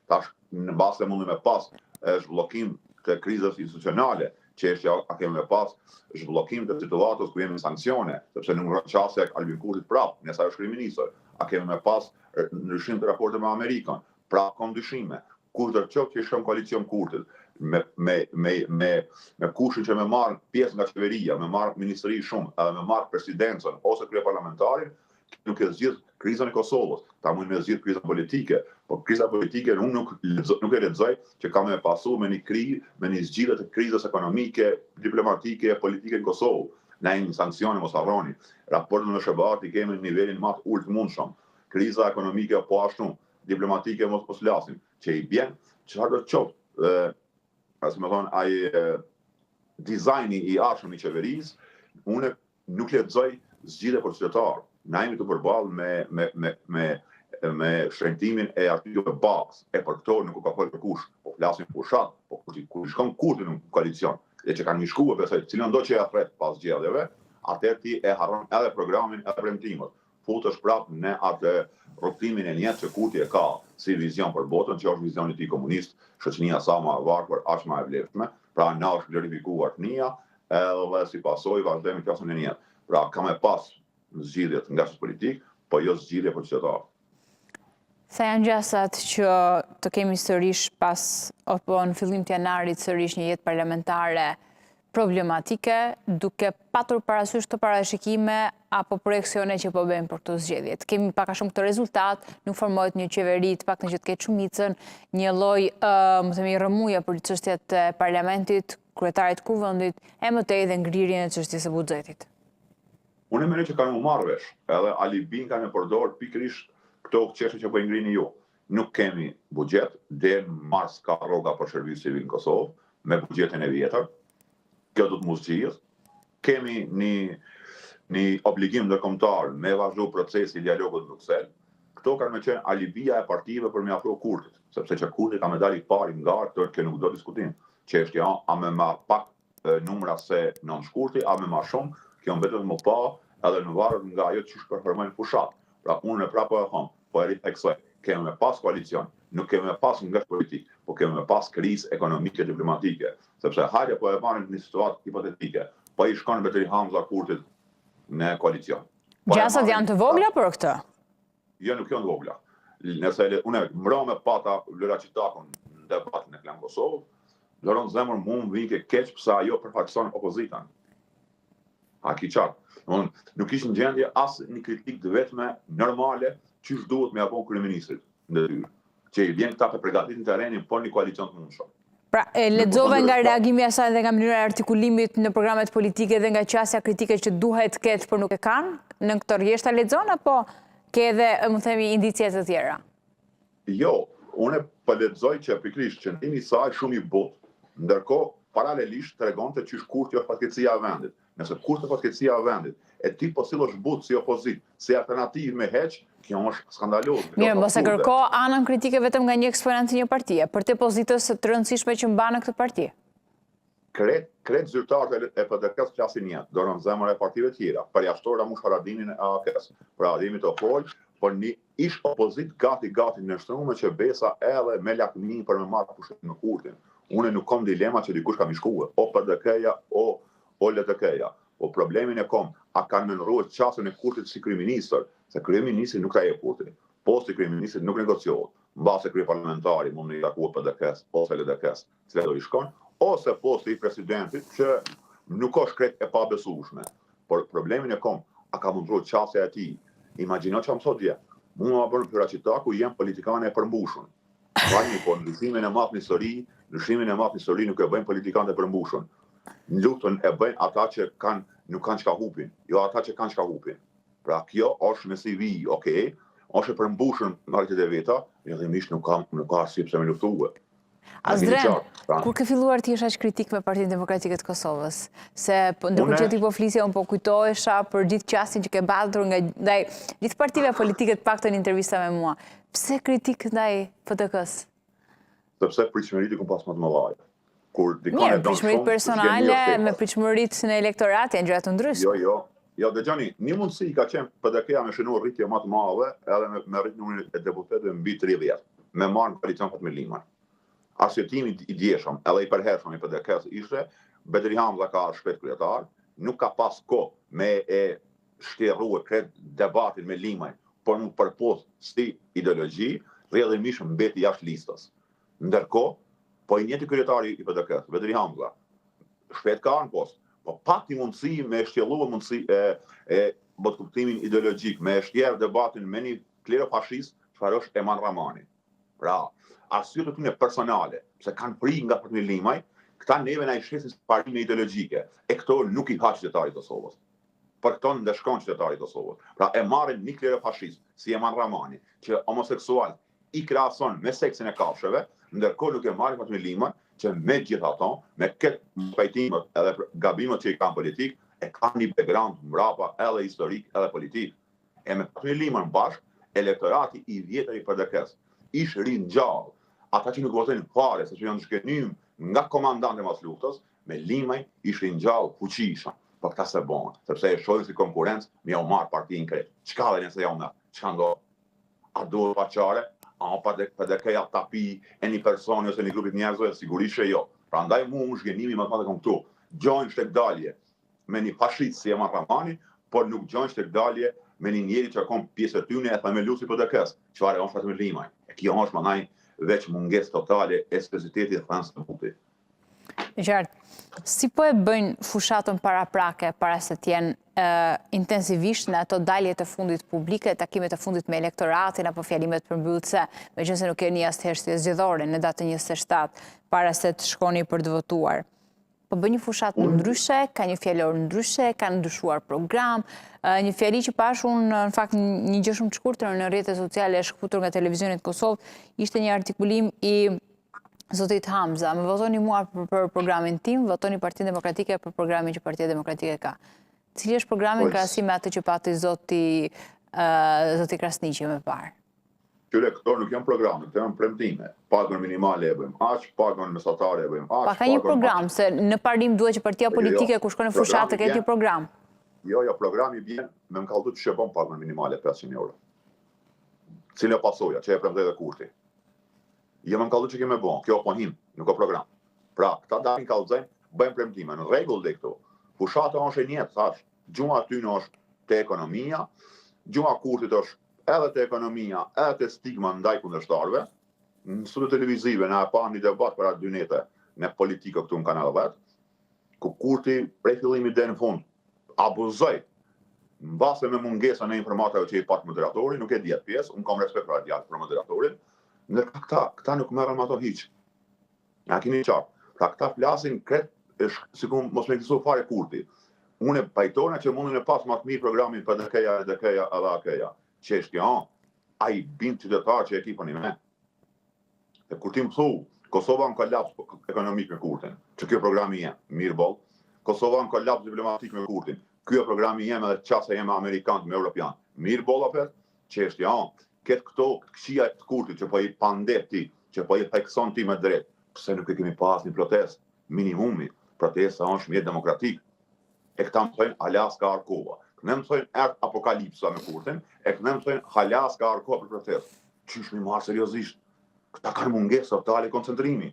Tash në bazë të mundi me pas zhbllokim të krizës institucionale, çështja a kemi me pas zhbllokim të situatës ku jemi sankcione, sepse në çasti e Albin Kurtit prap, nëse është kryeministër, a kemi me pas ndryshim të raporteve me Amerikën, prap ka ndryshime. Kur të qoftë që shkon koalicion Kurtit me kushin që me marr pjesë nga qeveria, me marr ministri shumë, edhe me marr presidencën ose kryeparlamentarin, nuk e zgjidh krizën e Kosovës. Ta mund me zgjidh krizën politike, por kriza politike unë nuk e lexoj që ka me pasu me një zgjidhje të krizës ekonomike, diplomatike, politike në Kosovë. Na jemi sankcione mos harroni. Raportet me SBA i kemi në nivelin më të ulët mundshëm. Kriza ekonomike po ashtu, diplomatike mos po flasim, që i bjen çfarë do të qoftë. As më thon ai dizajni i arshëm i qeverisë, unë nuk lexoj zgjidhje për qytetar. Na jemi të përballë me shrentimin e artikullave bazë. E për këto nuk ka folur për kush, po flasim fushat, po kur shkon Kurti në koalicion, dhe që kanë mishkuar besoj, cilën do që ja thret pas zgjedhjeve, atëherë ti e harron edhe programin e premtimit. Futesh prapë në atë rrugtimin e njëjtë që Kurti e ka si vizion për botën, që është vizioni i tij komunist, shoqënia sa më e varfër, aq më e vlefshme, pra na është glorifikuar fëmia, edhe si pasojë vazhdojmë klasën e njëjtë. Pra ka me pas zgjidhjet nga çështë politik, po jo zgjidhje për qytetar. Sa janë gjasat që të kemi sërish apo në fillim të janarit sërish një jetë parlamentare problematike, duke patur parasysh të parashikime apo projekcione që po bëjmë për këto zgjedhjet. Kemi pak a shumë këtë rezultat, nuk formohet një qeveri të paktën që të ketë shumicën, një lloj rrëmuja për çështjet e parlamentit, kryetarit kuvendit, e mëtej dhe ngrirjen e çështjes së buxhetit. Unë mendoj që kanë marrë vesh, edhe alibin kanë përdorur pikërisht këto çështje që po i ngrini ju. Nuk kemi buxhet, deri në mars ka rroga për shërbim civil në Kosovë me buxhetin e vjetër. Kjo do të mos zgjidhet. Kemi një obligim ndërkombëtar me vazhdu procesi i dialogut në Bruksel. Këto kanë me qenë alibia e partive për me afro Kurtit, sepse që Kurti ka me dalë i pari nga këtë që nuk do diskutim. Çështja a me ma pak numra se nën Kurti, a me ma shumë, kjo vetëm më pa edhe në varet nga ajo që performojnë fushat. Pra unë e prapë e them, po e ritheksoj, kemi me pas koalicion, nuk kemi me pas ngresh politik, po kemi me pas krizë ekonomike diplomatike, sepse hajde po e marrin në situatë hipotetike, po i shkon Betri Hamza Kurtit në koalicion. Gjasat janë të vogla për këtë? Jo, nuk janë të vogla. Nëse unë mbrëmë pata Lëra Qitakun në debatin e Klan Kosovë, Loron Zemër mund vike keq pse ajo përfaqëson opozitën. A ki qartë. Nuk ishë në gjendje asë një kritik të vetme normale që duhet me apo kryeministrit në detyrë. Që i vjen këta të përgatitin terrenin por një koalicion të mundshëm. Pra, lexova nga reagimi i asaj dhe nga mënyra e artikulimit në programet politike dhe nga qasja kritike që duhet ketë por nuk e kanë, në këtë rjesht ta lexon apo ke edhe, më themi, indicie të tjera? Jo, unë po lexoj që pikërisht qëndrimi i saj shumë i butë, ndërkohë paralelisht tregonte që Kurti është fatkeqësia e vendit. Nëse Kurti është fatkeqësia e vendit, e ti po sillosh butë si opozit, si alternativë me heq, kjo është skandaloz. Mirë, mos e kërko anën kritike vetëm nga një eksponent të një partie, për të pozitës të rëndësishme që mban në këtë parti. Kret zyrtarët e PDK-s klasin 1, Doron Zemër e partive tjera, përjashtor Ramush Haradinin e AKS, për adhimi të fol, por një ish opozit gati në shtrume që besa edhe me lakmin për me marrë pushet në Kurtin. Unë nuk kam dilema që dikush ka mishkuar, o PDK-ja, o LDK-ja. O problemin e kom, a kanë menruar qasën e Kurtit si kryeministër, se kryeministri nuk ka e Kurtit. Posti i kryeministrit nuk negociohet. Mbase kryeparlamentari mund të takuar PDK-s ose LDK-s, cila do i shkon, ose posti i presidentit që nuk është krejt e pabesueshme. Por problemin e kom, a ka menruar qasja e tij. Imagjino çfarë më thotë dje. Mua më bën Lëra Qitaku jam politikane e përmbushur. Vani po ndryshimin e madh në histori nuk e bëjnë politikanë e përmbushur. Në luftën e bëjnë ata që nuk kanë çka hupin, jo ata që kanë çka hupin. Pra kjo është me CV, okay, është e përmbushur nga këtë e veta, rrjedhimisht nuk ka arsye pse me luftuar. Azdren, kur ke filluar ti isha kritik me Partinë Demokratike të Kosovës, se ndërkohë që ti po flisje, unë po kujtohesha për gjithë qastin që ke mbatur ndaj gjithë partive politike të paktën në intervista me mua. Pse kritik ndaj PDK-s? Sepse pritshmëritë ku pas më të mëdha. Mirë, pritshmëritë personale me pritshmëritë në elektorat janë gjëra të ndryshme. Jo, dëgjoni, një mundësi ka qenë PDK-ja me shënuar rritje më të madhe edhe me rrit numrin e deputetëve mbi 30. me marrë në koalicion Fatmir Liman. Arsyetimi i djeshëm, edhe i përhershëm i PDK-s ishte Betri Hamza ka shpejt kryetar, nuk ka pas kohë me e shtjerrua kret debatin me Limaj, por nuk përpos si ideologji, rrjedhimisht mbeti jashtë listës. Ndërkohë, po i njëjti kryetari i PDK-s, Betri Hamza, shpejt ka në post, po pati mundësi me shtjellua mundësi bot kuptimin ideologjik, me shtjerë debatin me një klerofashist, çfarë është Eman Ramani. Pra, arsyet të tyre personale, se kanë pri nga Fatmir Limaj, këta neve na i shesin parime ideologjike, e këto nuk i ha qytetarit të Kosovës. Për këto ndeshkon qytetarit të Kosovës. Pra e marrin një klerofashist, si Eman Ramani, që homoseksual i krahason me seksin e kafshëve, ndërkohë nuk e marrin Fatmir Liman, që me gjithë ato, me këtë pajtimet edhe gabimet që i kanë politik, e kanë një background mbrapa edhe historik edhe politik. E me Fatmir Liman bashkë, elektorati i vjetër i PDK-s ish ringjallë. Ata që nuk votojnë fare, se që janë shkenim nga komandante mas luftës, me Limaj ish ringjallë fuqishëm. Po këta se bon, sepse e shohin si konkurrencë, me ja u marë partinë krejt. Çka dhe nëse ja u merë? Çka ndodh? A duhet paqare? A pa PDK-ja tapi e një personi ose një grupit njerëzve? Sigurisht që jo. Prandaj mu shkenimi më të madhe këtu. Gjojnë shtek dalje me një fashist si Eman Ramani, por nuk gjojnë shtek dalje me një njeri që akon pjesë të tyne e themeluesi PDK-s, çfarë është Fatmir Limaj. E kjo është manaj veç mungesë totale e seriozitetit të thënës të butit. Qartë, si po e bëjnë fushatën paraprake para se t'jenë intensivisht në ato daljet e fundit publike, takimet e fundit me elektoratin apo fjalimet përmbyllëse, meqense nuk keni asnjëherë si zgjedhore në datën 27 para se të shkoni për të votuar. Po bën një fushat ndryshe, ka një fjalor ndryshe, ka ndryshuar program, një fjali që pash unë, në fakt një gjë shumë të shkurtër në rrjetet sociale e shkputur nga televizionit Kosovë, ishte një artikulim i zotit Hamza, me votoni mua për programin tim, votoni Partinë Demokratike për programin që Partia Demokratike ka. Cili është programin krahasim me atë që pati zoti Krasniqi më parë? Qyre, këto nuk janë programe, këto janë premtime. Pagën minimale e bëjmë aq, pagën mesatare e bëjmë aq. Pa ka një program, se në parim duhet që partia politike ku shkon në fushat të ketë një program. Jo, programi bjen me më kallëtu që shëpon pagën minimale 500 euro. Cilë e pasoja, që e premtej dhe Kurti. Jo më kallëtu që keme bon, kjo po him, nuk o program. Pra, këta dalin kallëzajnë, bëjmë premtime, në regull dhe këto. Fushata është e njetë, thash, gjuma ty në është të ekonomia, gjuma Kurtit është edhe të ekonomia, edhe të stigma ndaj kundërshtarëve. Në studio televizive na e pa një debat për atë dynete në politikë këtu në kanal vetë, ku Kurti prej fillimit deri në fund abuzoi mbase me mungesën e informatave që i pat moderatori, nuk e di atë pjesë, unë kam respekt për atë për moderatorin, ndërsa këta nuk merren me ato hiç. Ja keni qartë. Pra këta flasin kret sikur mos me ekzisto fare Kurti. Unë e pajtona që mundin e pas më të mirë programin PDK-ja, EDK-ja, edhe AK-ja. Çështja, ai bin qytetar që e kiponi me. E kur ti më thu, Kosova në kolaps ekonomik me Kurtin, që kjo programi jem, mirë boll. Kosova në kolaps diplomatik me Kurtin, kjo programi jem edhe qase jem amerikan me Europian. Mirë boll apet, çështja, këtë këto këshia të Kurtit që po i pandet ti, që po i thekson ti me drejt, pse nuk e kemi pas një protest, minimumi, protesta është mjet demokratik. E këta më thojnë Alaska Arkova. Ne më thojnë ert apokalipsa me Kurtin, e ne më thojnë halas ka arko për protest. Qysh mi marë seriozisht? Këta kanë mungesë totale koncentrimi.